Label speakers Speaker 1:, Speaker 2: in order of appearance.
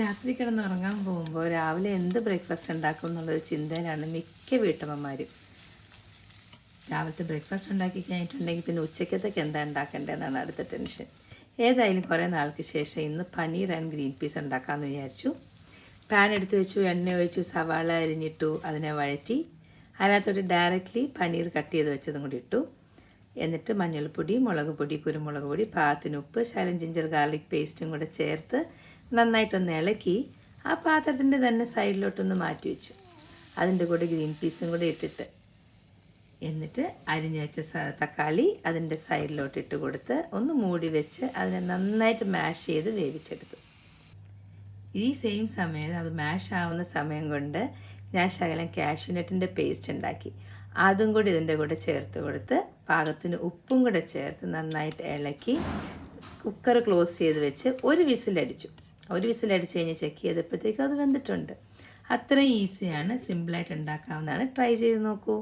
Speaker 1: രാത്രി കിടന്നുറങ്ങാൻ പോകുമ്പോൾ രാവിലെ എന്ത് ബ്രേക്ക്ഫാസ്റ്റ് ഉണ്ടാക്കും എന്നുള്ളൊരു ചിന്തയിലാണ് മിക്ക വീട്ടമ്മമാരും. രാവിലത്തെ ബ്രേക്ക്ഫാസ്റ്റ് ഉണ്ടാക്കി കഴിഞ്ഞിട്ടുണ്ടെങ്കിൽ പിന്നെ ഉച്ചക്കത്തേക്ക് എന്താ ഉണ്ടാക്കേണ്ടതെന്നാണ് അടുത്ത ടെൻഷൻ. ഏതായാലും കുറേ നാൾക്ക് ശേഷം ഇന്ന് പനീർ ആൻഡ് ഗ്രീൻ പീസ് ഉണ്ടാക്കാമെന്ന് വിചാരിച്ചു. പാൻ എടുത്ത് വെച്ചു, എണ്ണ ഒഴിച്ചു, സവാള അരിഞ്ഞിട്ടു, അതിനെ വഴറ്റി അതിനകത്തോട്ട് ഡയറക്റ്റ്ലി പനീർ കട്ട് ചെയ്ത് വെച്ചതും കൂടി ഇട്ടു. എന്നിട്ട് മഞ്ഞൾപ്പൊടി, മുളക് പൊടി, കുരുമുളക് പൊടി, പാകത്തിന് ഉപ്പ്, ശകലം ജിഞ്ചർ ഗാർലിക് പേസ്റ്റും കൂടെ ചേർത്ത് നന്നായിട്ടൊന്ന് ഇളക്കി ആ പാത്രത്തിൻ്റെ തന്നെ സൈഡിലോട്ടൊന്ന് മാറ്റി വെച്ചു. അതിൻ്റെ കൂടെ ഗ്രീൻ പീസും കൂടെ ഇട്ടിട്ട് എന്നിട്ട് അരിഞ്ഞു വെച്ച തക്കാളി അതിൻ്റെ സൈഡിലോട്ട് ഇട്ട് കൊടുത്ത് ഒന്ന് മൂടി വെച്ച് അതിനെ നന്നായിട്ട് മാഷ് ചെയ്ത് വേവിച്ചെടുത്തു. ഈ സെയിം സമയം അത് മാഷ് ആവുന്ന സമയം കൊണ്ട് ഞാൻ ശകലം കാഷ്യൂനട്ടിൻ്റെ പേസ്റ്റ് ഉണ്ടാക്കി. അതും കൂടി ഇതിൻ്റെ കൂടെ ചേർത്ത് കൊടുത്ത് പാകത്തിന് ഉപ്പും കൂടെ ചേർത്ത് നന്നായിട്ട് ഇളക്കി കുക്കർ ക്ലോസ് ചെയ്ത് വെച്ച് ഒരു വിസിലടിച്ചു കഴിഞ്ഞ് ചെക്ക് ചെയ്തപ്പോഴത്തേക്കും അത് വെന്തിട്ടുണ്ട്. അത്രയും ഈസിയാണ്, സിമ്പിളായിട്ട് ഉണ്ടാക്കാവുന്നതാണ്. ട്രൈ ചെയ്ത് നോക്കൂ.